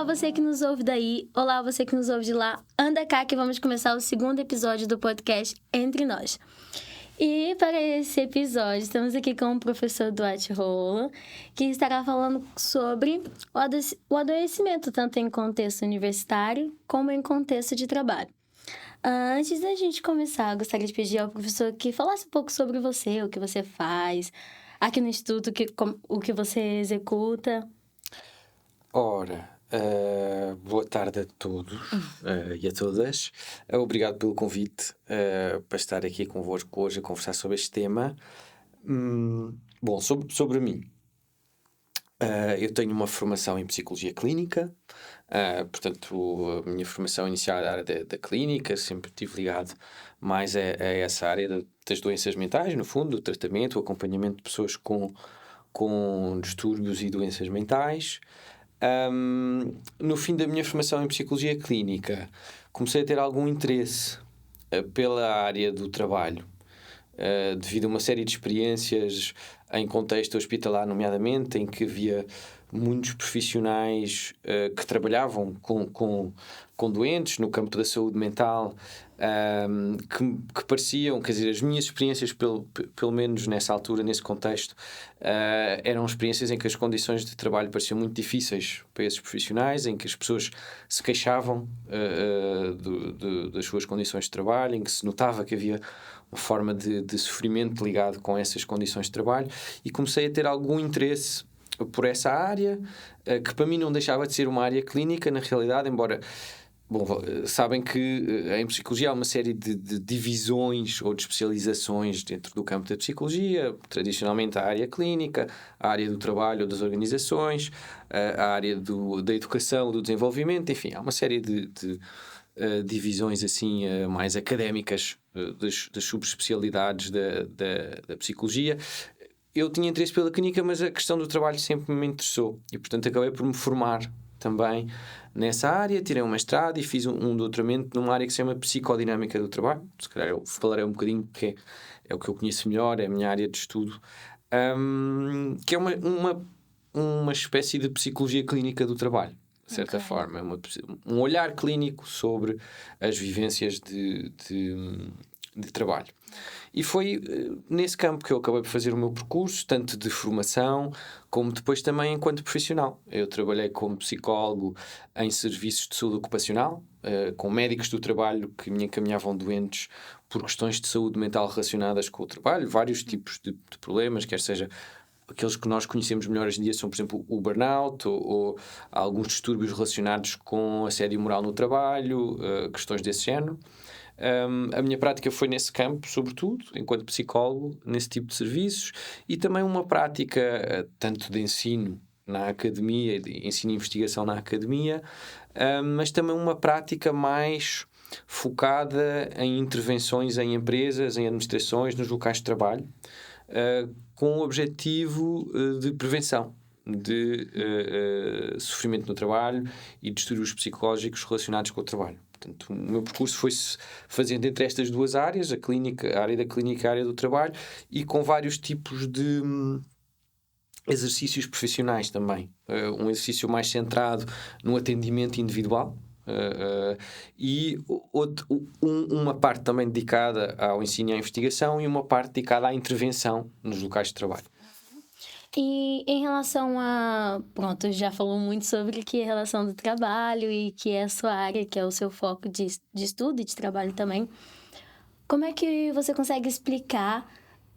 você que nos ouve daí, olá você que nos ouve de lá, anda cá que vamos começar o segundo episódio do podcast Entre Nós. E para esse episódio, estamos aqui com o professor Duarte Rola, que estará falando sobre o adoecimento, tanto em contexto universitário como em contexto de trabalho. Antes da gente começar, eu gostaria de pedir ao professor que falasse um pouco sobre você, o que você faz aqui no Instituto, o que você executa. Ora, boa tarde a todos e a todas. Obrigado pelo convite para estar aqui convosco hoje a conversar sobre este tema. Bom, sobre mim. Eu tenho uma formação em Psicologia Clínica, portanto, a minha formação inicial é da área da clínica, sempre estive ligado mais a essa área das doenças mentais, no fundo, o tratamento, o acompanhamento de pessoas com distúrbios e doenças mentais. No fim da minha formação em Psicologia Clínica, comecei a ter algum interesse pela área do trabalho, devido a uma série de experiências em contexto hospitalar, nomeadamente, em que havia muitos profissionais que trabalhavam com doentes no campo da saúde mental, que pareciam, quer dizer, as minhas experiências, pelo menos nessa altura, nesse contexto, eram experiências em que as condições de trabalho pareciam muito difíceis para esses profissionais, em que as pessoas se queixavam das suas condições de trabalho, em que se notava que havia uma forma de sofrimento ligado com essas condições de trabalho, e comecei a ter algum interesse por essa área, que para mim não deixava de ser uma área clínica, na realidade, embora... Bom, sabem que em psicologia há uma série de divisões ou de especializações dentro do campo da psicologia, tradicionalmente a área clínica, a área do trabalho ou das organizações, a área da educação, do desenvolvimento, enfim, há uma série de divisões assim mais académicas das subespecialidades da psicologia. Eu tinha interesse pela clínica, mas a questão do trabalho sempre me interessou e, portanto, acabei por me formar também nessa área, tirei um mestrado e fiz um doutoramento numa área que se chama Psicodinâmica do Trabalho. Se calhar eu falarei um bocadinho, porque é o que eu conheço melhor, é a minha área de estudo, que é uma espécie de psicologia clínica do trabalho, de certa forma. É um olhar clínico sobre as vivências de trabalho. E foi nesse campo que eu acabei por fazer o meu percurso, tanto de formação como depois também enquanto profissional. Eu trabalhei como psicólogo em serviços de saúde ocupacional, com médicos do trabalho que me encaminhavam doentes por questões de saúde mental relacionadas com o trabalho, vários tipos de problemas, quer seja aqueles que nós conhecemos melhor hoje em dia são, por exemplo, o burnout ou alguns distúrbios relacionados com assédio moral no trabalho, questões desse género. A minha prática foi nesse campo, sobretudo, enquanto psicólogo, nesse tipo de serviços, e também uma prática tanto de ensino na academia, de ensino e investigação na academia, mas também uma prática mais focada em intervenções em empresas, em administrações, nos locais de trabalho, com o objetivo de prevenção de sofrimento no trabalho e distúrbios psicológicos relacionados com o trabalho. Portanto, o meu percurso foi-se fazendo entre estas duas áreas, a área da clínica e a área do trabalho, e com vários tipos de exercícios profissionais também. Um exercício mais centrado no atendimento individual, e uma parte também dedicada ao ensino e à investigação e uma parte dedicada à intervenção nos locais de trabalho. E em relação a... Pronto, já falou muito sobre que é a relação do trabalho e que é a sua área, que é o seu foco de estudo e de trabalho também. Como é que você consegue explicar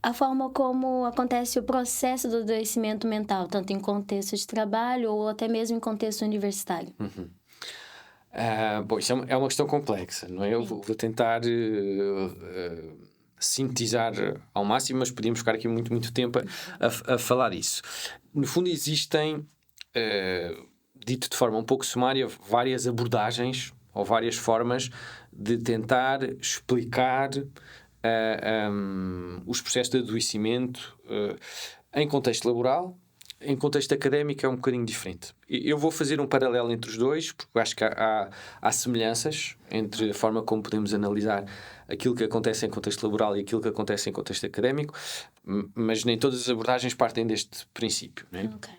a forma como acontece o processo do adoecimento mental, tanto em contexto de trabalho ou até mesmo em contexto universitário? Bom, isso é uma questão complexa, não é? Eu vou tentar sintetizar ao máximo, mas podíamos ficar aqui muito tempo a falar disso. No fundo, existem, dito de forma um pouco sumária, várias abordagens ou várias formas de tentar explicar os processos de adoecimento em contexto laboral. Em contexto académico é um bocadinho diferente. Eu vou fazer um paralelo entre os dois, porque acho que há semelhanças entre a forma como podemos analisar aquilo que acontece em contexto laboral e aquilo que acontece em contexto académico, mas nem todas as abordagens partem deste princípio, não é? Okay.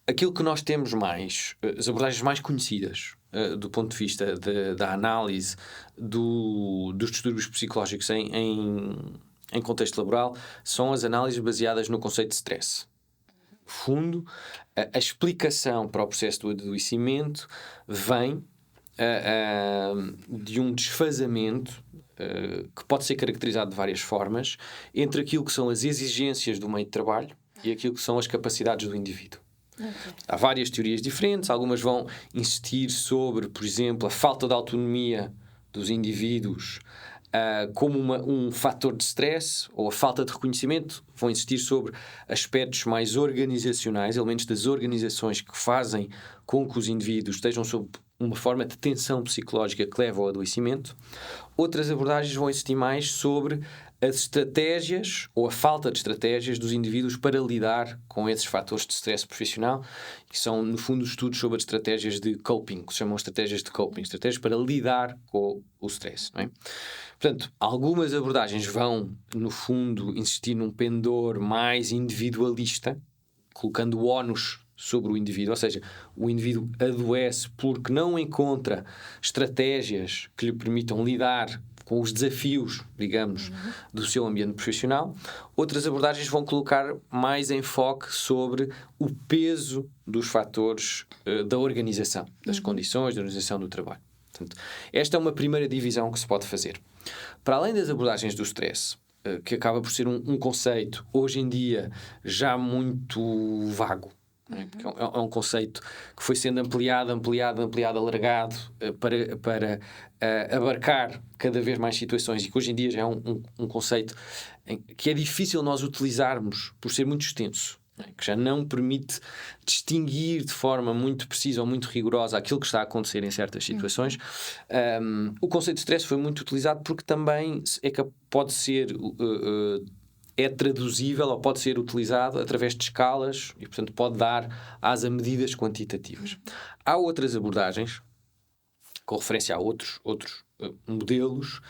aquilo que nós temos mais, as abordagens mais conhecidas do ponto de vista da análise dos distúrbios psicológicos em contexto laboral, são as análises baseadas no conceito de stress. No fundo, a explicação para o processo do adoecimento vem de um desfazamento que pode ser caracterizado de várias formas entre aquilo que são as exigências do meio de trabalho e aquilo que são as capacidades do indivíduo. Okay. Há várias teorias diferentes, algumas vão insistir sobre, por exemplo, a falta de autonomia dos indivíduos como um fator de stress, ou a falta de reconhecimento. Vão insistir sobre aspectos mais organizacionais, elementos das organizações que fazem com que os indivíduos estejam sob uma forma de tensão psicológica que leva ao adoecimento. Outras abordagens vão insistir mais sobre as estratégias ou a falta de estratégias dos indivíduos para lidar com esses fatores de stress profissional, que são, no fundo, estudos sobre as estratégias de coping, que se chamam estratégias de coping, estratégias para lidar com o stress, não é? Portanto, algumas abordagens vão, no fundo, insistir num pendor mais individualista, colocando o ónus sobre o indivíduo, ou seja, o indivíduo adoece porque não encontra estratégias que lhe permitam lidar com os desafios, digamos, do seu ambiente profissional. Outras abordagens vão colocar mais enfoque sobre o peso dos fatores da organização, das condições da organização do trabalho. Portanto, esta é uma primeira divisão que se pode fazer. Para além das abordagens do stress, que acaba por ser um conceito, hoje em dia, já muito vago, porque é um conceito que foi sendo ampliado, alargado para abarcar cada vez mais situações, e que hoje em dia já é um conceito que é difícil nós utilizarmos por ser muito extenso, que já não permite distinguir de forma muito precisa ou muito rigorosa aquilo que está a acontecer em certas situações. O conceito de stress foi muito utilizado porque também pode ser é traduzível ou pode ser utilizado através de escalas e, portanto, pode dar asa medidas quantitativas. Há outras abordagens, com referência a outros modelos,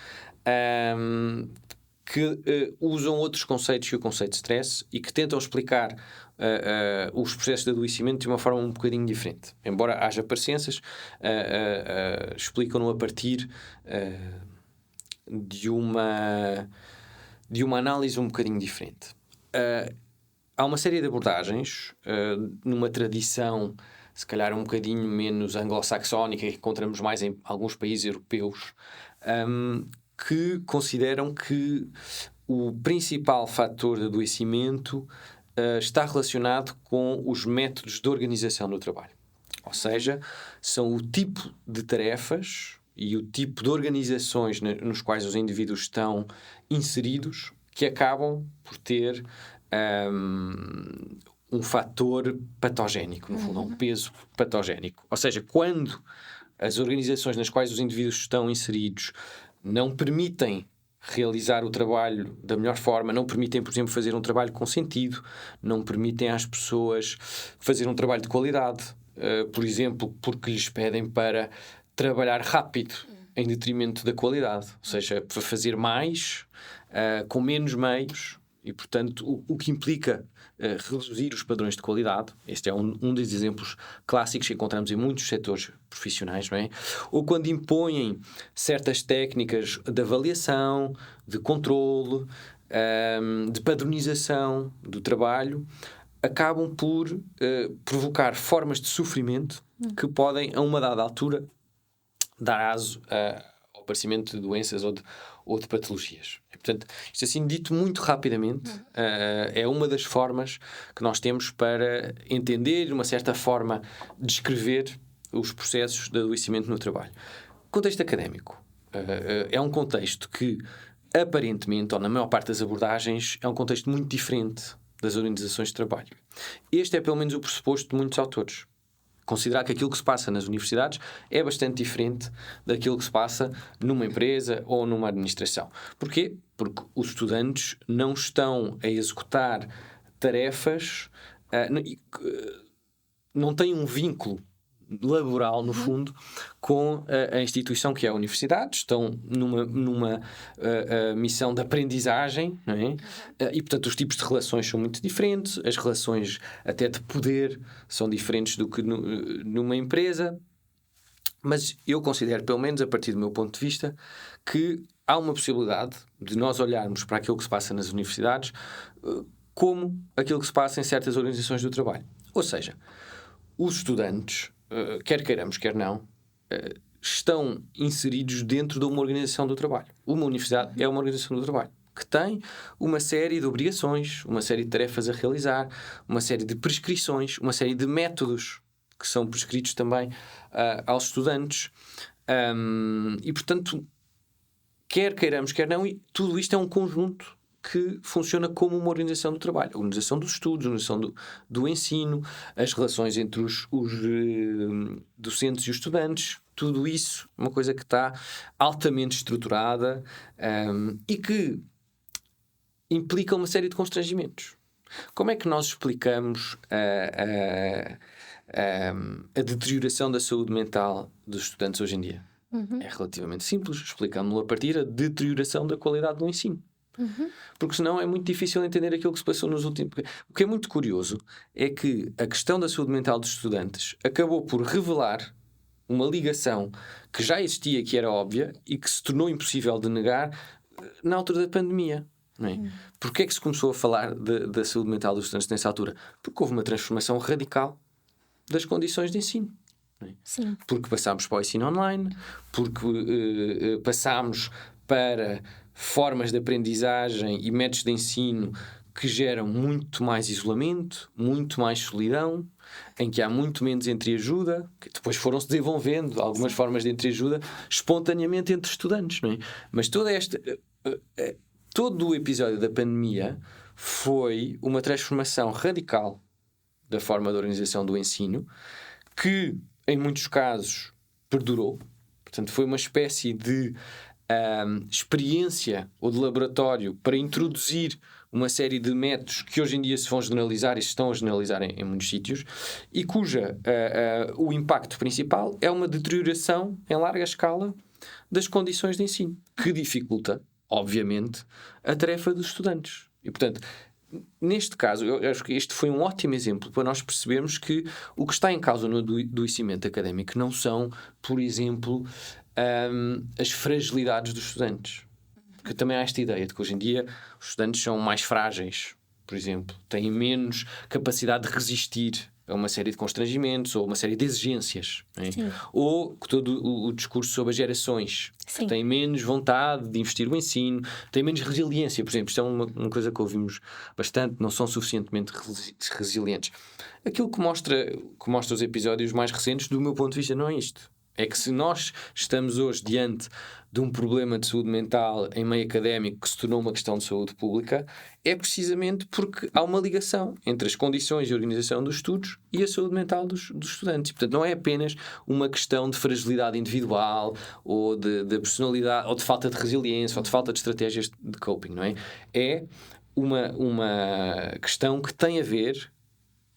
que usam outros conceitos que o conceito de stress e que tentam explicar os processos de adoecimento de uma forma um bocadinho diferente. Embora haja parecenças, explicam-no a partir de uma análise um bocadinho diferente. Há uma série de abordagens numa tradição se calhar um bocadinho menos anglo-saxónica, que encontramos mais em alguns países europeus, que consideram que o principal fator de adoecimento está relacionado com os métodos de organização do trabalho. Ou seja, são o tipo de tarefas e o tipo de organizações nos quais os indivíduos estão inseridos que acabam por ter um fator patogénico, no fundo, um peso patogénico. Ou seja, quando as organizações nas quais os indivíduos estão inseridos não permitem realizar o trabalho da melhor forma, não permitem, por exemplo, fazer um trabalho com sentido, não permitem às pessoas fazer um trabalho de qualidade, por exemplo, porque lhes pedem para trabalhar rápido em detrimento da qualidade, ou seja, para fazer mais com menos meios e, portanto, o que implica reduzir os padrões de qualidade. Este é um dos exemplos clássicos que encontramos em muitos setores profissionais, não é? Ou quando impõem certas técnicas de avaliação, de controle, de padronização do trabalho, acabam por provocar formas de sofrimento que podem, a uma dada altura, dar aso ao aparecimento de doenças ou de patologias. E, portanto, isto assim dito muito rapidamente, é uma das formas que nós temos para entender, de uma certa forma, descrever os processos de adoecimento no trabalho. Contexto académico. É um contexto que, aparentemente, ou na maior parte das abordagens, é um contexto muito diferente das organizações de trabalho. Este é, pelo menos, o pressuposto de muitos autores. Considerar que aquilo que se passa nas universidades é bastante diferente daquilo que se passa numa empresa ou numa administração. Porquê? Porque os estudantes não estão a executar tarefas, não têm um vínculo laboral, no fundo, com a instituição que é a universidade. Estão numa missão de aprendizagem, não é? E, portanto, os tipos de relações são muito diferentes, as relações até de poder são diferentes do que numa empresa. Mas eu considero, pelo menos a partir do meu ponto de vista, que há uma possibilidade de nós olharmos para aquilo que se passa nas universidades como aquilo que se passa em certas organizações do trabalho. Ou seja, os estudantes, quer queiramos, quer não, estão inseridos dentro de uma organização do trabalho. Uma universidade é uma organização do trabalho que tem uma série de obrigações, uma série de tarefas a realizar, uma série de prescrições, uma série de métodos que são prescritos também aos estudantes. E, portanto, quer queiramos, quer não, tudo isto é um conjunto que funciona como uma organização do trabalho. A organização dos estudos, a organização do ensino, as relações entre os docentes e os estudantes. Tudo isso é uma coisa que está altamente estruturada e que implica uma série de constrangimentos. Como é que nós explicamos a deterioração da saúde mental dos estudantes hoje em dia? É relativamente simples, explicamos-lo a partir da deterioração da qualidade do ensino. Porque senão é muito difícil entender aquilo que se passou nos últimos... O que é muito curioso é que a questão da saúde mental dos estudantes acabou por revelar uma ligação que já existia, que era óbvia e que se tornou impossível de negar na altura da pandemia. Não é? Porquê é que se começou a falar da saúde mental dos estudantes nessa altura? Porque houve uma transformação radical das condições de ensino. Não é? Sim. Porque passámos para o ensino online, porque passámos para formas de aprendizagem e métodos de ensino que geram muito mais isolamento, muito mais solidão, em que há muito menos entreajuda, que depois foram-se desenvolvendo algumas formas de entreajuda espontaneamente entre estudantes, não é? Mas todo o episódio da pandemia foi uma transformação radical da forma de organização do ensino, que em muitos casos perdurou. Portanto, foi uma espécie de experiência ou de laboratório para introduzir uma série de métodos que hoje em dia se vão generalizar e se estão a generalizar em muitos sítios, e cuja o impacto principal é uma deterioração em larga escala das condições de ensino, que dificulta, obviamente, a tarefa dos estudantes. E, portanto, neste caso, eu acho que este foi um ótimo exemplo para nós percebermos que o que está em causa no adoecimento académico não são, por exemplo, as fragilidades dos estudantes. Porque também há esta ideia de que hoje em dia os estudantes são mais frágeis, por exemplo, têm menos capacidade de resistir a uma série de constrangimentos ou uma série de exigências, né? Ou todo o discurso sobre as gerações, que têm menos vontade de investir no ensino, têm menos resiliência, por exemplo. Isto é uma coisa que ouvimos bastante, não são suficientemente resilientes. Aquilo que mostra os episódios mais recentes, do meu ponto de vista, não é isto. É que se nós estamos hoje diante de um problema de saúde mental em meio académico que se tornou uma questão de saúde pública, é precisamente porque há uma ligação entre as condições de organização dos estudos e a saúde mental dos estudantes. Portanto, não é apenas uma questão de fragilidade individual ou de personalidade, ou de falta de resiliência, ou de falta de estratégias de coping, não é? É uma questão que tem a ver,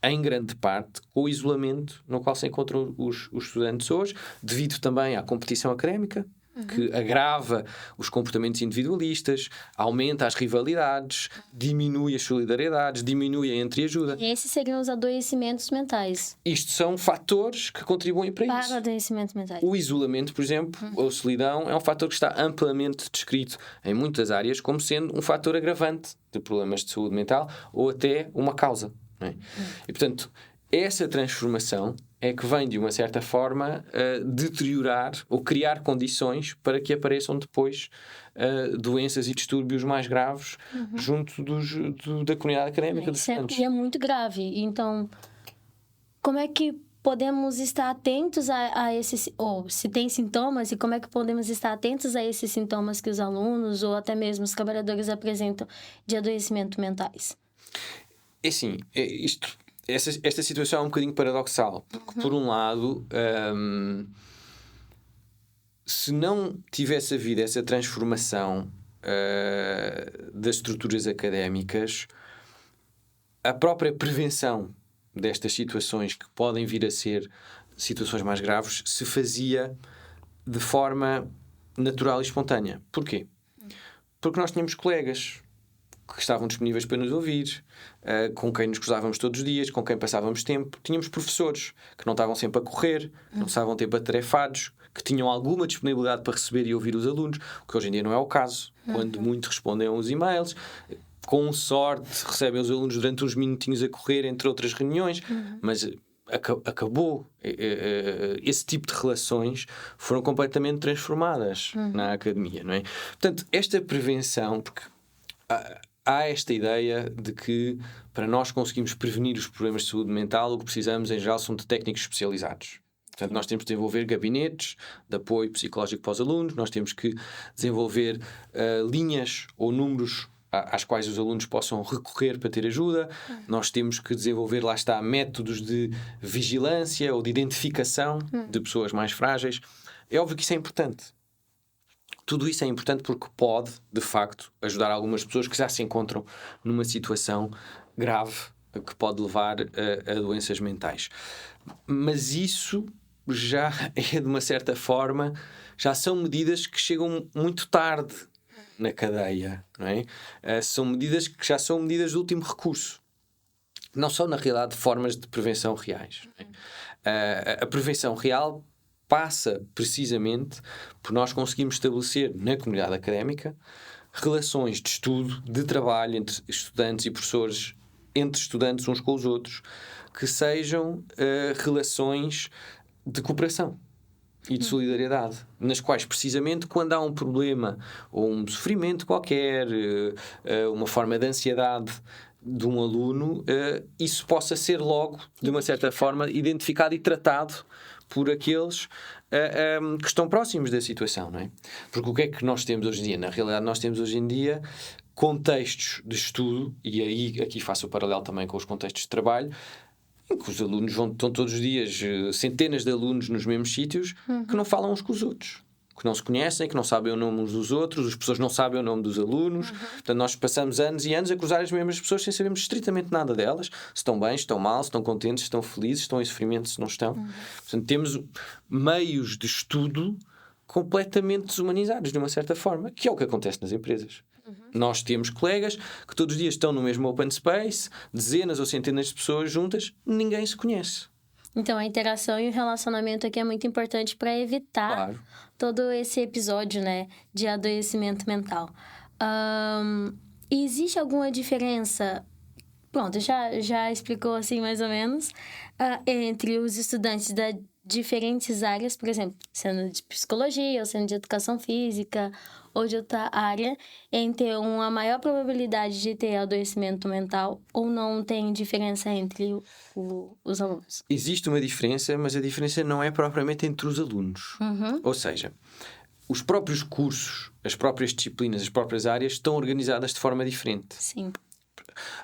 em grande parte, com o isolamento no qual se encontram os estudantes hoje, devido também à competição académica, que agrava os comportamentos individualistas, aumenta as rivalidades, diminui as solidariedades, diminui a entreajuda. E esses seriam os adoecimentos mentais. Isto são fatores que contribuem para isso. Para adoecimentos mentais. O isolamento, por exemplo, ou a solidão, é um fator que está amplamente descrito em muitas áreas como sendo um fator agravante de problemas de saúde mental ou até uma causa. Não é? E, portanto, essa transformação é que vem, de uma certa forma, deteriorar ou criar condições para que apareçam depois doenças e distúrbios mais graves junto da comunidade académica dos estudantes. E é muito grave. Então, como é que podemos estar atentos a esses... Ou se tem sintomas, e como é que podemos estar atentos a esses sintomas que os alunos ou até mesmo os trabalhadores apresentam de adoecimento mentais? É assim, esta situação é um bocadinho paradoxal, porque por um lado, se não tivesse havido essa transformação das estruturas académicas, a própria prevenção destas situações que podem vir a ser situações mais graves, se fazia de forma natural e espontânea. Porquê? Porque nós tínhamos colegas que estavam disponíveis para nos ouvir, com quem nos cruzávamos todos os dias, com quem passávamos tempo. Tínhamos professores que não estavam sempre a correr, não estavam sempre atarefados, que tinham alguma disponibilidade para receber e ouvir os alunos, o que hoje em dia não é o caso, quando muito respondem aos e-mails. Com sorte, recebem os alunos durante uns minutinhos a correr, entre outras reuniões, mas acabou. Esse tipo de relações foram completamente transformadas na academia, não é? Portanto, esta prevenção, porque há esta ideia de que para nós conseguirmos prevenir os problemas de saúde mental, o que precisamos em geral são de técnicos especializados. Portanto, nós temos que desenvolver gabinetes de apoio psicológico para os alunos, nós temos que desenvolver linhas ou números às quais os alunos possam recorrer para ter ajuda. Nós temos que desenvolver, lá está, métodos de vigilância ou de identificação de pessoas mais frágeis. É óbvio que isso é importante. Tudo isso é importante porque pode, de facto, ajudar algumas pessoas que já se encontram numa situação grave que pode levar a doenças mentais. Mas isso já é, de uma certa forma, já são medidas que chegam muito tarde na cadeia, não é? São medidas que já são medidas de último recurso. Não são, na realidade, formas de prevenção reais. Não é? A prevenção real passa precisamente por nós conseguirmos estabelecer na comunidade académica relações de estudo, de trabalho entre estudantes e professores, entre estudantes uns com os outros, que sejam relações de cooperação e de solidariedade, nas quais precisamente quando há um problema ou um sofrimento qualquer, uma forma de ansiedade de um aluno, isso possa ser logo, de uma certa forma, identificado e tratado por aqueles que estão próximos da situação, não é? Porque o que é que nós temos hoje em dia? Na realidade, nós temos hoje em dia contextos de estudo, e aí aqui faço o paralelo também com os contextos de trabalho, em que os alunos estão todos os dias, centenas de alunos nos mesmos sítios, que não falam uns com os outros, que não se conhecem, que não sabem o nome uns dos outros, as pessoas não sabem o nome dos alunos. Portanto, nós passamos anos e anos a cruzar as mesmas pessoas sem sabermos estritamente nada delas, se estão bem, se estão mal, se estão contentes, se estão felizes, se estão em sofrimento, se não estão. Portanto, temos meios de estudo completamente desumanizados, de uma certa forma, que é o que acontece nas empresas. Nós temos colegas que todos os dias estão no mesmo open space, dezenas ou centenas de pessoas juntas, ninguém se conhece. Então, a interação e o relacionamento aqui é muito importante para evitar todo esse episódio, né, de adoecimento mental. Existe alguma diferença? Pronto, já explicou assim mais ou menos, entre os estudantes da diferentes áreas, por exemplo, sendo de psicologia, ou sendo de educação física, ou de outra área, em ter uma maior probabilidade de ter adoecimento mental, ou não tem diferença entre os alunos? Existe uma diferença, mas a diferença não é propriamente entre os alunos. Ou seja, os próprios cursos, as próprias disciplinas, as próprias áreas estão organizadas de forma diferente. Sim.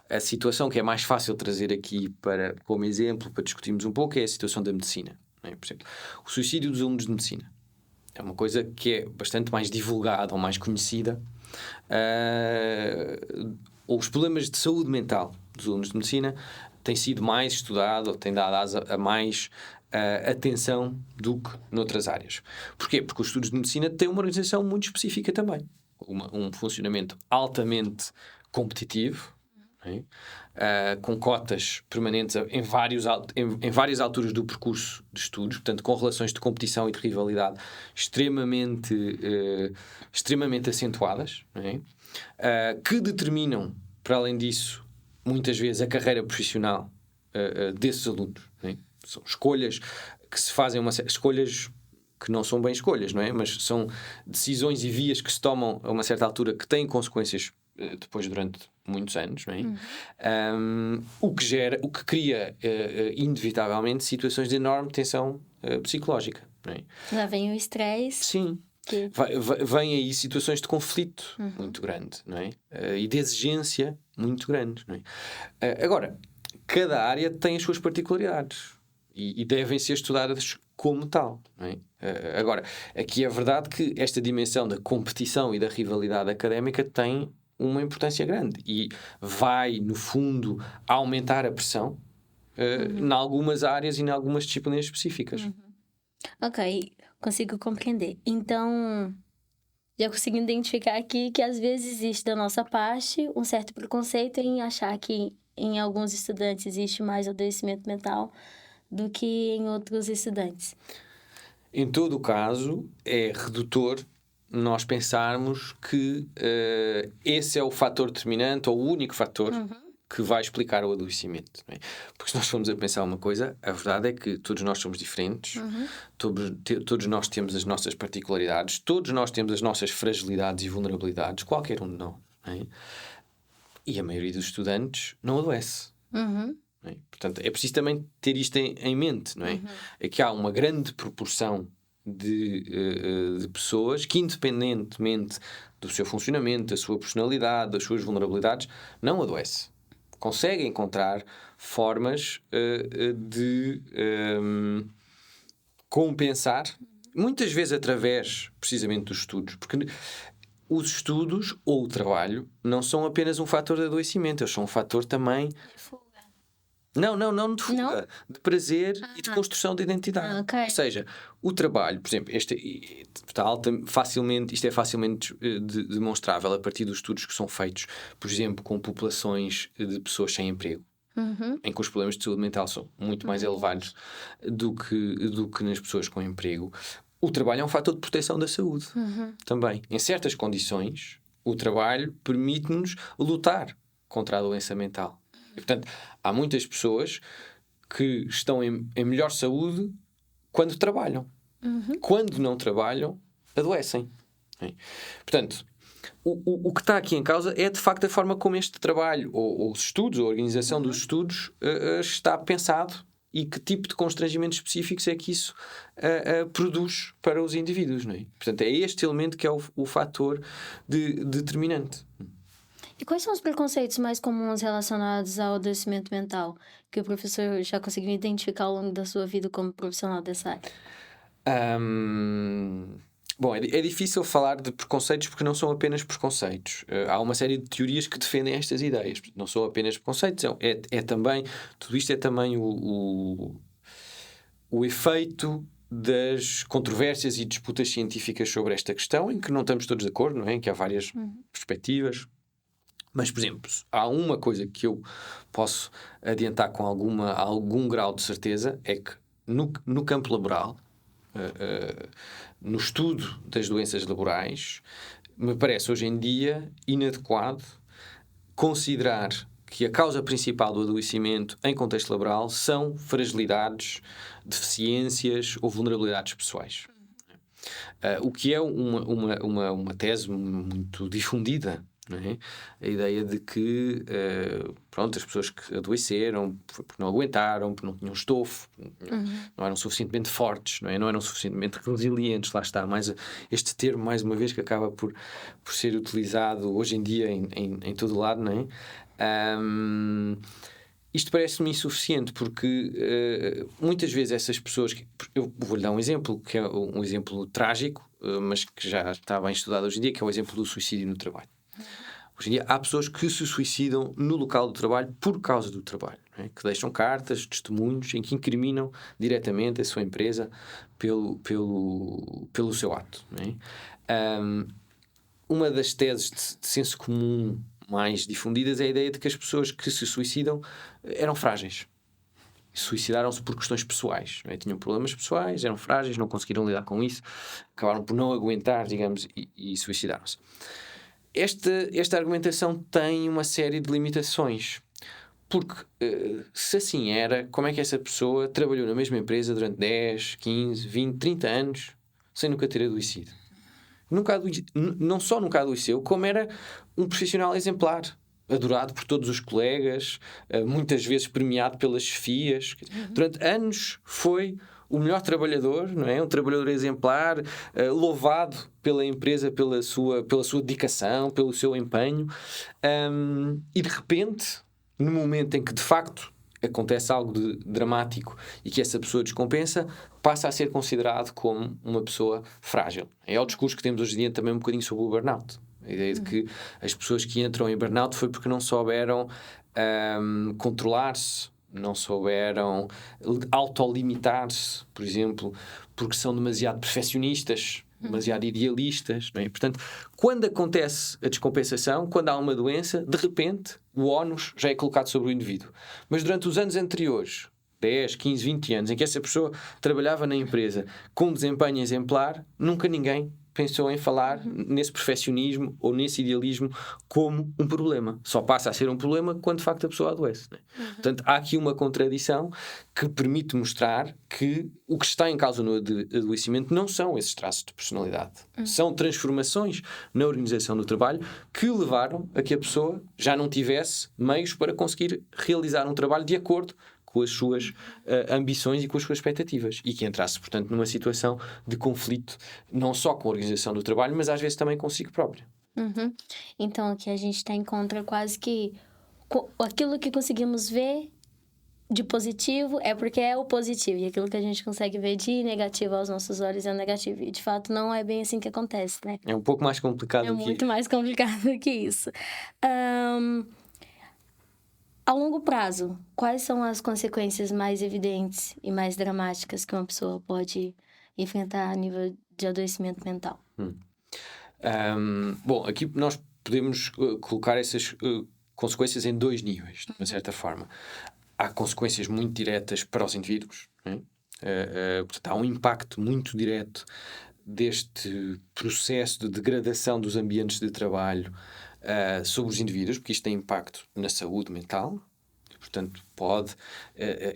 A situação que é mais fácil trazer aqui como exemplo, para discutirmos um pouco, é a situação da medicina. Não é? Por exemplo, o suicídio dos alunos de medicina é uma coisa que é bastante mais divulgada ou mais conhecida. Os problemas de saúde mental dos alunos de medicina têm sido mais estudado, ou têm dado asa a mais atenção do que noutras áreas. Porquê? Porque os estudos de medicina têm uma organização muito específica também. Um funcionamento altamente competitivo, com cotas permanentes em várias alturas do percurso de estudos, portanto com relações de competição e de rivalidade extremamente acentuadas, que determinam, para além disso, muitas vezes a carreira profissional desses alunos. São escolhas que se fazem, escolhas que não são bem escolhas, não é? Mas são decisões e vias que se tomam a uma certa altura que têm consequências depois durante muitos anos, não é? O que cria inevitavelmente situações de enorme tensão psicológica, não é? Já vem o estresse. Sim. Vem aí situações de conflito muito grande, não é? E de exigência muito grande, não é? Agora, cada área tem as suas particularidades e devem ser estudadas como tal, não é? Agora, aqui é verdade que esta dimensão da competição e da rivalidade académica tem uma importância grande e vai, no fundo, aumentar a pressão em algumas áreas e em algumas disciplinas específicas. Ok, consigo compreender. Então, já consigo identificar aqui que às vezes existe da nossa parte um certo preconceito em achar que em alguns estudantes existe mais adoecimento mental do que em outros estudantes. Em todo o caso, é redutor nós pensarmos que esse é o fator determinante ou o único fator que vai explicar o adoecimento. Não é? Porque se nós formos a pensar uma coisa, a verdade é que todos nós somos diferentes, todos nós temos as nossas particularidades, todos nós temos as nossas fragilidades e vulnerabilidades, qualquer um de nós. Não é? E a maioria dos estudantes não adoece. Não é? Portanto, é preciso também ter isto em mente, não é? É que há uma grande proporção de pessoas que, independentemente do seu funcionamento, da sua personalidade, das suas vulnerabilidades, não adoece. Conseguem encontrar formas de compensar, muitas vezes através, precisamente, dos estudos, porque os estudos ou o trabalho não são apenas um fator de adoecimento, eles são um fator também... Não de fuga, Não? de prazer e de construção de identidade. Ok. Ou seja, o trabalho, por exemplo, isto é facilmente demonstrável a partir dos estudos que são feitos, por exemplo, com populações de pessoas sem emprego, em que os problemas de saúde mental são muito mais elevados do que nas pessoas com emprego. O trabalho é um fator de proteção da saúde também. Em certas condições, o trabalho permite-nos lutar contra a doença mental. E, portanto, há muitas pessoas que estão em melhor saúde quando trabalham. Quando não trabalham, adoecem. Portanto, o que está aqui em causa é, de facto, a forma como este trabalho, ou os estudos, ou a organização dos estudos, está pensado e que tipo de constrangimentos específicos é que isso produz para os indivíduos. Não é? Portanto, é este elemento que é o fator determinante. E quais são os preconceitos mais comuns relacionados ao adoecimento mental que o professor já conseguiu identificar ao longo da sua vida como profissional dessa área? Bom, é difícil falar de preconceitos porque não são apenas preconceitos. Há uma série de teorias que defendem estas ideias. Não são apenas preconceitos, é também... Tudo isto é também o efeito das controvérsias e disputas científicas sobre esta questão, em que não estamos todos de acordo, não é? Em que há várias perspectivas. Mas, por exemplo, há uma coisa que eu posso adiantar com algum grau de certeza, é que no campo laboral, no estudo das doenças laborais, me parece hoje em dia inadequado considerar que a causa principal do adoecimento em contexto laboral são fragilidades, deficiências ou vulnerabilidades pessoais. O que é uma tese muito difundida. Não é? A ideia de que as pessoas que adoeceram foi porque não aguentaram, porque não tinham estofo, não eram suficientemente fortes, não eram suficientemente resilientes. Lá está mais este termo, mais uma vez, que acaba por ser utilizado hoje em dia em todo lado. Não é? Isto parece-me insuficiente porque muitas vezes essas pessoas... Eu vou-lhe dar um exemplo, que é um exemplo trágico, mas que já está bem estudado hoje em dia, que é o exemplo do suicídio no trabalho. Hoje em dia há pessoas que se suicidam no local do trabalho por causa do trabalho, não é? Que deixam cartas, testemunhos em que incriminam diretamente a sua empresa pelo seu ato. Não é? Uma das teses de senso comum mais difundidas é a ideia de que as pessoas que se suicidam eram frágeis. Suicidaram-se por questões pessoais. Não é? Tinham problemas pessoais, eram frágeis, não conseguiram lidar com isso, acabaram por não aguentar, digamos, e suicidaram-se. Esta argumentação tem uma série de limitações, porque se assim era, como é que essa pessoa trabalhou na mesma empresa durante 10, 15, 20, 30 anos sem nunca ter adoecido? Não só nunca adoeceu, como era um profissional exemplar, adorado por todos os colegas, muitas vezes premiado pelas chefias. Durante anos foi o melhor trabalhador, não é? Um trabalhador exemplar, louvado pela empresa pela sua dedicação, pelo seu empenho, e de repente, no momento em que de facto acontece algo dramático e que essa pessoa descompensa, passa a ser considerado como uma pessoa frágil. É o discurso que temos hoje em dia também um bocadinho sobre o burnout. A ideia de que as pessoas que entram em burnout foi porque não souberam controlar-se não souberam autolimitar-se, por exemplo, porque são demasiado perfeccionistas, demasiado idealistas, não é? Portanto, quando acontece a descompensação, quando há uma doença, de repente o ónus já é colocado sobre o indivíduo. Mas durante os anos anteriores, 10, 15, 20 anos, em que essa pessoa trabalhava na empresa com desempenho exemplar, nunca ninguém pensou em falar nesse perfeccionismo ou nesse idealismo como um problema. Só passa a ser um problema quando de facto a pessoa adoece, não é? Portanto, há aqui uma contradição que permite mostrar que o que está em causa no adoecimento não são esses traços de personalidade. São transformações na organização do trabalho que levaram a que a pessoa já não tivesse meios para conseguir realizar um trabalho de acordo com as suas ambições e com as suas expectativas, e que entrasse, portanto, numa situação de conflito, não só com a organização do trabalho, mas às vezes também consigo própria. Então aqui a gente encontra quase que aquilo que conseguimos ver de positivo é porque é o positivo, e aquilo que a gente consegue ver de negativo aos nossos olhos é o negativo, e de fato não é bem assim que acontece, né? É um pouco mais complicado É muito mais complicado que isso. A longo prazo, quais são as consequências mais evidentes e mais dramáticas que uma pessoa pode enfrentar a nível de adoecimento mental? Bom, aqui nós podemos colocar essas consequências em 2 níveis, de uma certa forma. Há consequências muito diretas para os indivíduos, né? Portanto, há um impacto muito direto deste processo de degradação dos ambientes de trabalho sobre os indivíduos, porque isto tem impacto na saúde mental, portanto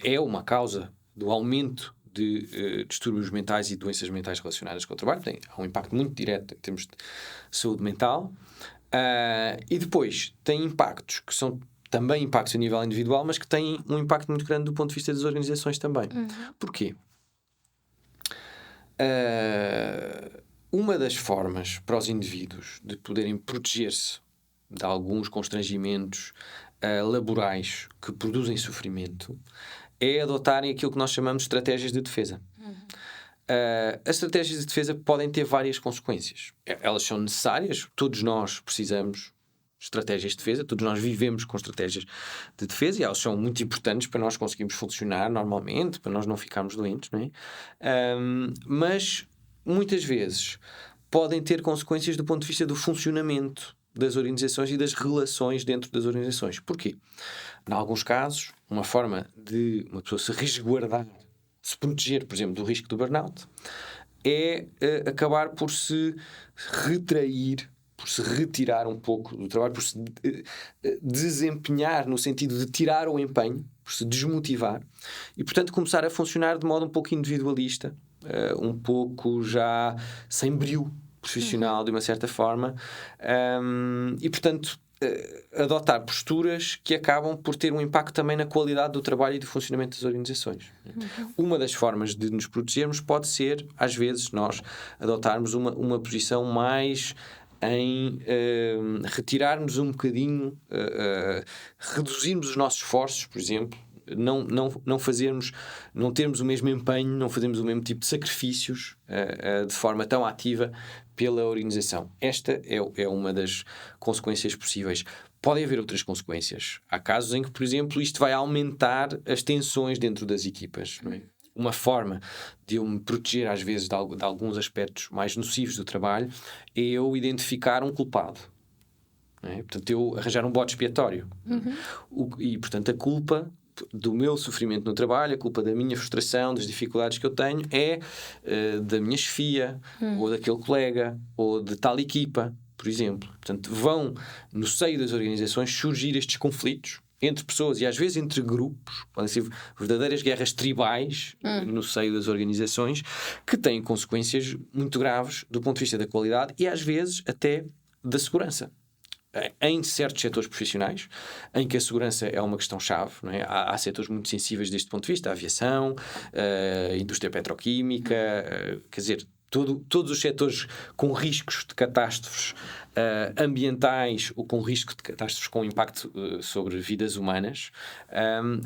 é uma causa do aumento de distúrbios mentais e doenças mentais relacionadas com o trabalho. Há um impacto muito direto em termos de saúde mental, e depois tem impactos que são também impactos a nível individual, mas que têm um impacto muito grande do ponto de vista das organizações também. Porquê? Uma das formas para os indivíduos de poderem proteger-se de alguns constrangimentos laborais que produzem sofrimento é adotarem aquilo que nós chamamos de estratégias de defesa. As estratégias de defesa podem ter várias consequências. Elas são necessárias, todos nós precisamos de estratégias de defesa, todos nós vivemos com estratégias de defesa, e elas são muito importantes para nós conseguirmos funcionar normalmente, para nós não ficarmos doentes, não é? Mas muitas vezes podem ter consequências do ponto de vista do funcionamento das organizações e das relações dentro das organizações. Porquê? Em alguns casos, uma forma de uma pessoa se resguardar, se proteger, por exemplo, do risco do burnout, é acabar por se retrair, por se retirar um pouco do trabalho, por se desempenhar no sentido de tirar o empenho, por se desmotivar e, portanto, começar a funcionar de modo um pouco individualista, um pouco já sem brio profissional, de uma certa forma, e, portanto, adotar posturas que acabam por ter um impacto também na qualidade do trabalho e do funcionamento das organizações. Uma das formas de nos protegermos pode ser, às vezes, nós adotarmos uma posição mais em retirarmos um bocadinho, reduzirmos os nossos esforços, por exemplo, não termos o mesmo empenho, não fazermos o mesmo tipo de sacrifícios de forma tão ativa pela organização. Esta é uma das consequências possíveis. Podem haver outras consequências. Há casos em que, por exemplo, isto vai aumentar as tensões dentro das equipas, não é? Uma forma de eu me proteger, às vezes, de alguns aspectos mais nocivos do trabalho é eu identificar um culpado. Não é? Portanto, eu arranjar um bode expiatório. E, portanto, a culpa do meu sofrimento no trabalho, a culpa da minha frustração, das dificuldades que eu tenho, é da minha chefia, ou daquele colega, ou de tal equipa, por exemplo. Portanto, vão, no seio das organizações, surgir estes conflitos entre pessoas e às vezes entre grupos, podem ser verdadeiras guerras tribais no seio das organizações, que têm consequências muito graves do ponto de vista da qualidade e às vezes até da segurança. Em certos setores profissionais, em que a segurança é uma questão-chave, não é? Há setores muito sensíveis deste ponto de vista, a aviação, a indústria petroquímica, quer dizer, todos os setores com riscos de catástrofes ambientais ou com risco de catástrofes com impacto sobre vidas humanas,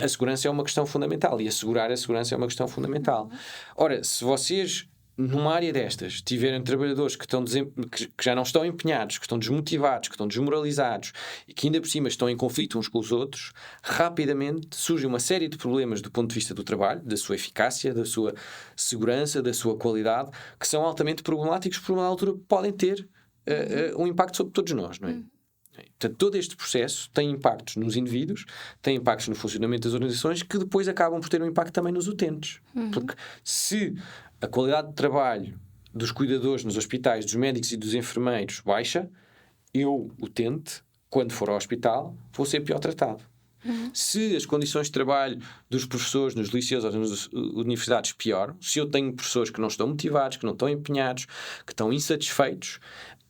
a segurança é uma questão fundamental e assegurar a segurança é uma questão fundamental. Ora, se vocês numa área destas, tiverem trabalhadores que já não estão empenhados, que estão desmotivados, que estão desmoralizados e que ainda por cima estão em conflito uns com os outros, rapidamente surge uma série de problemas do ponto de vista do trabalho, da sua eficácia, da sua segurança, da sua qualidade, que são altamente problemáticos, por uma altura podem ter um impacto sobre todos nós, não é? Portanto, todo este processo tem impactos nos indivíduos, tem impactos no funcionamento das organizações, que depois acabam por ter um impacto também nos utentes. Porque se a qualidade de trabalho dos cuidadores nos hospitais, dos médicos e dos enfermeiros baixa, eu, utente, quando for ao hospital, vou ser pior tratado. Se as condições de trabalho dos professores nos liceus ou nas universidades pioram, se eu tenho professores que não estão motivados, que não estão empenhados, que estão insatisfeitos,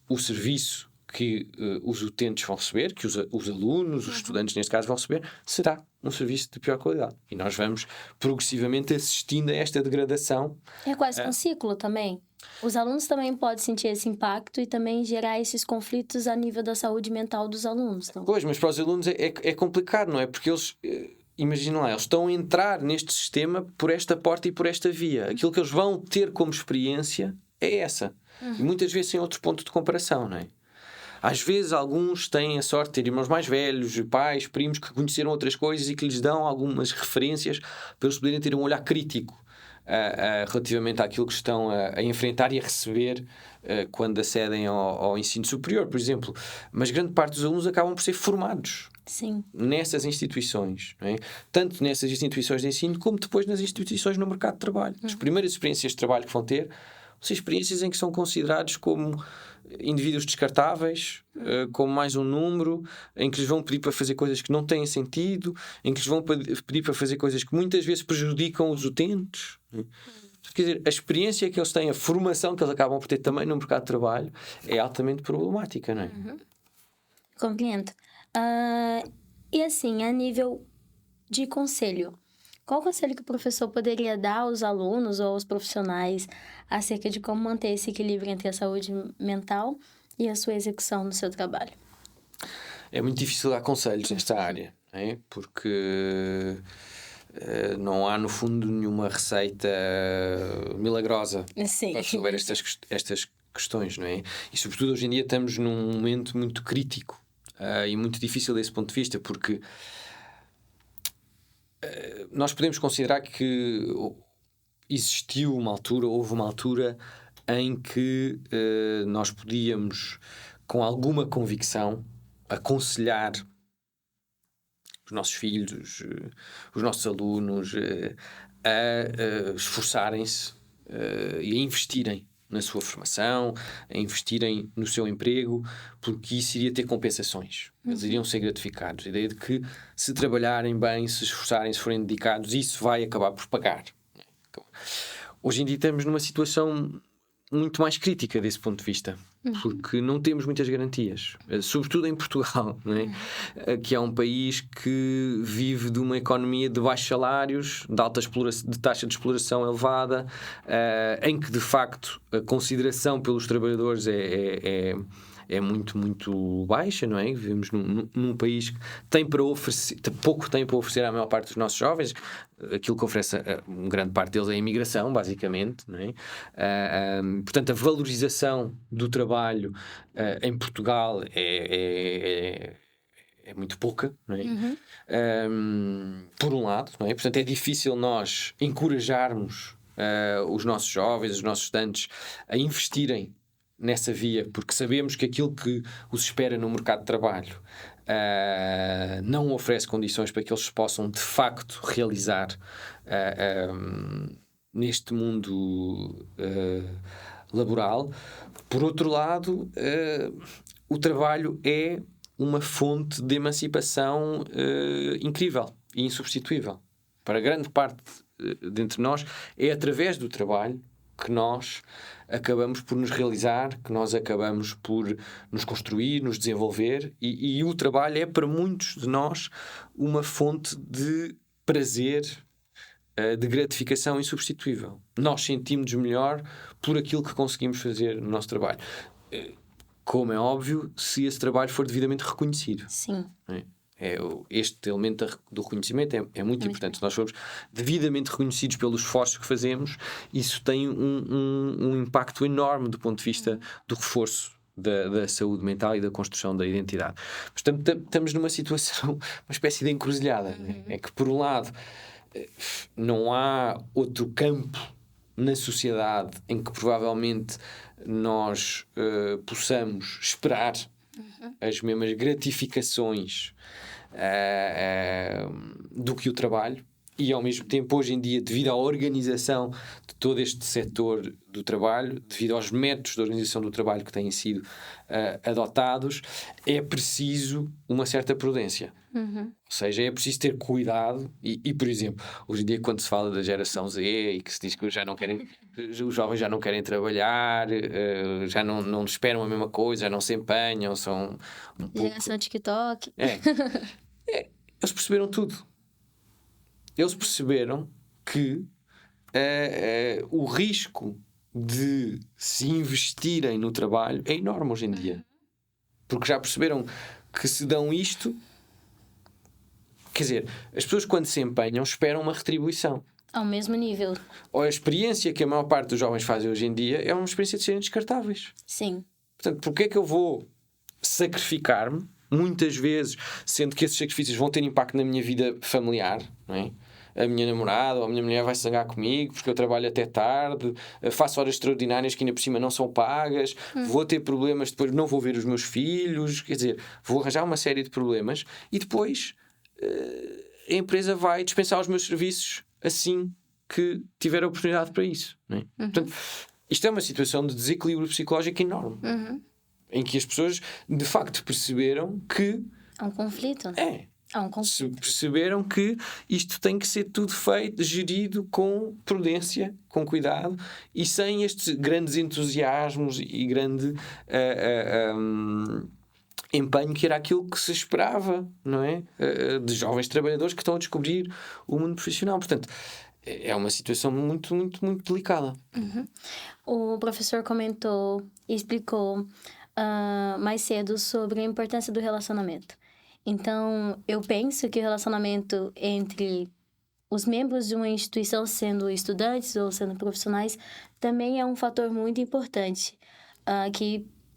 o serviço que os utentes vão receber, que os alunos, os estudantes neste caso vão receber, será um serviço de pior qualidade. E nós vamos progressivamente assistindo a esta degradação. É quase um ciclo também. Os alunos também podem sentir esse impacto e também gerar esses conflitos a nível da saúde mental dos alunos. Não? Pois, mas para os alunos é complicado, não é? Porque eles... Imagina lá, eles estão a entrar neste sistema por esta porta e por esta via. Aquilo que eles vão ter como experiência é essa. E muitas vezes sem outro ponto de comparação, não é? Às vezes alguns têm a sorte de ter irmãos mais velhos, pais, primos que conheceram outras coisas e que lhes dão algumas referências para eles poderem ter um olhar crítico relativamente àquilo que estão a enfrentar e a receber quando acedem ao ensino superior, por exemplo. Mas grande parte dos alunos acabam por ser formados nessas instituições, não é? Tanto nessas instituições de ensino como depois nas instituições no mercado de trabalho. As primeiras experiências de trabalho que vão ter são experiências em que são considerados como indivíduos descartáveis, como mais um número, em que lhes vão pedir para fazer coisas que não têm sentido, em que lhes vão pedir para fazer coisas que muitas vezes prejudicam os utentes. Quer dizer, a experiência que eles têm, a formação que eles acabam por ter também no mercado de trabalho é altamente problemática, não é? Compreendo. E assim, a nível de conselho, qual conselho que o professor poderia dar aos alunos ou aos profissionais acerca de como manter esse equilíbrio entre a saúde mental e a sua execução no seu trabalho? É muito difícil dar conselhos nesta área, não é? Porque não há, no fundo, nenhuma receita milagrosa para resolver estas questões, não é? E, sobretudo, hoje em dia estamos num momento muito crítico e muito difícil desse ponto de vista, porque nós podemos considerar que houve uma altura em que nós podíamos, com alguma convicção, aconselhar os nossos filhos, os nossos alunos a esforçarem-se e a investirem na sua formação, a investirem no seu emprego, porque isso iria ter compensações. Eles iriam ser gratificados. A ideia de que, se trabalharem bem, se esforçarem, se forem dedicados, isso vai acabar por pagar. Hoje em dia estamos numa situação muito mais crítica desse ponto de vista, porque não temos muitas garantias, sobretudo em Portugal, não é? Que é um país que vive de uma economia de baixos salários, de taxa de exploração elevada, em que de facto a consideração pelos trabalhadores é muito, muito baixa, não é? Vivemos num país que pouco tem para oferecer à maior parte dos nossos jovens. Aquilo que oferece uma grande parte deles é a imigração, basicamente, não é? Portanto, a valorização do trabalho em Portugal é muito pouca, não é? Por um lado, não é? Portanto, é difícil nós encorajarmos os nossos jovens, os nossos estudantes a investirem nessa via, porque sabemos que aquilo que os espera no mercado de trabalho não oferece condições para que eles possam de facto realizar neste mundo laboral. Por outro lado, o trabalho é uma fonte de emancipação incrível e insubstituível. Para grande parte dentre nós, é através do trabalho que nós acabamos por nos realizar, que nós acabamos por nos construir, nos desenvolver, e o trabalho é para muitos de nós uma fonte de prazer, de gratificação insubstituível. Nós sentimos-nos melhor por aquilo que conseguimos fazer no nosso trabalho. Como é óbvio, se esse trabalho for devidamente reconhecido. Sim. Este elemento do reconhecimento é muito importante. Se nós formos devidamente reconhecidos pelos esforços que fazemos, isso tem um impacto enorme do ponto de vista do reforço da saúde mental e da construção da identidade. Portanto, estamos numa situação, uma espécie de encruzilhada. É que, por um lado, não há outro campo na sociedade em que provavelmente nós possamos esperar as mesmas gratificações do que o trabalho, e ao mesmo tempo hoje em dia, devido à organização de todo este setor do trabalho, devido aos métodos de organização do trabalho que têm sido adotados, é preciso uma certa prudência. Ou seja, é preciso ter cuidado e, por exemplo, hoje em dia quando se fala da geração Z e que se diz que os jovens já não querem trabalhar, já não esperam a mesma coisa, já não se empenham, são um pouco... Geração TikTok. Eles perceberam tudo. Eles perceberam que o risco de se investirem no trabalho é enorme hoje em dia. Porque já perceberam que se dão isto... Quer dizer, as pessoas quando se empenham esperam uma retribuição. Ao mesmo nível. Ou a experiência que a maior parte dos jovens fazem hoje em dia é uma experiência de serem descartáveis. Sim. Portanto, porque é que eu vou sacrificar-me, muitas vezes, sendo que esses sacrifícios vão ter impacto na minha vida familiar, não é? A minha namorada ou a minha mulher vai se zangar comigo porque eu trabalho até tarde, faço horas extraordinárias que ainda por cima não são pagas, vou ter problemas, depois não vou ver os meus filhos, quer dizer, vou arranjar uma série de problemas e depois a empresa vai dispensar os meus serviços assim que tiver a oportunidade para isso, não é? Portanto, isto é uma situação de desequilíbrio psicológico enorme, em que as pessoas de facto perceberam que há um conflito. Perceberam que isto tem que ser tudo feito, gerido com prudência, com cuidado e sem estes grandes entusiasmos e grande empenho que era aquilo que se esperava, não é? De jovens trabalhadores que estão a descobrir o mundo profissional. Portanto, é uma situação muito, muito, muito delicada. O professor comentou e explicou mais cedo sobre a importância do relacionamento. Então, eu penso que o relacionamento entre os membros de uma instituição, sendo estudantes ou sendo profissionais, também é um fator muito importante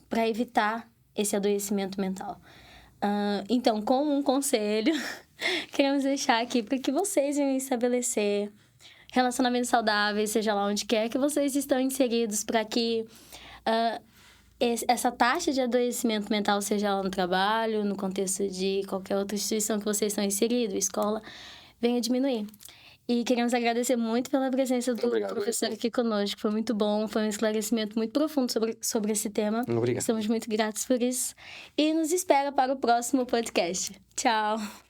para evitar esse adoecimento mental. Então, como um conselho, queremos deixar aqui para que vocês venham estabelecer relacionamentos saudáveis, seja lá onde quer que vocês estão inseridos, para que essa taxa de adoecimento mental, seja lá no trabalho, no contexto de qualquer outra instituição que vocês estão inseridos, escola, venha diminuir. E queremos agradecer muito pela presença do professor aqui conosco. Foi muito bom, foi um esclarecimento muito profundo sobre esse tema. Obrigado. Estamos muito gratos por isso. E nos espera para o próximo podcast. Tchau!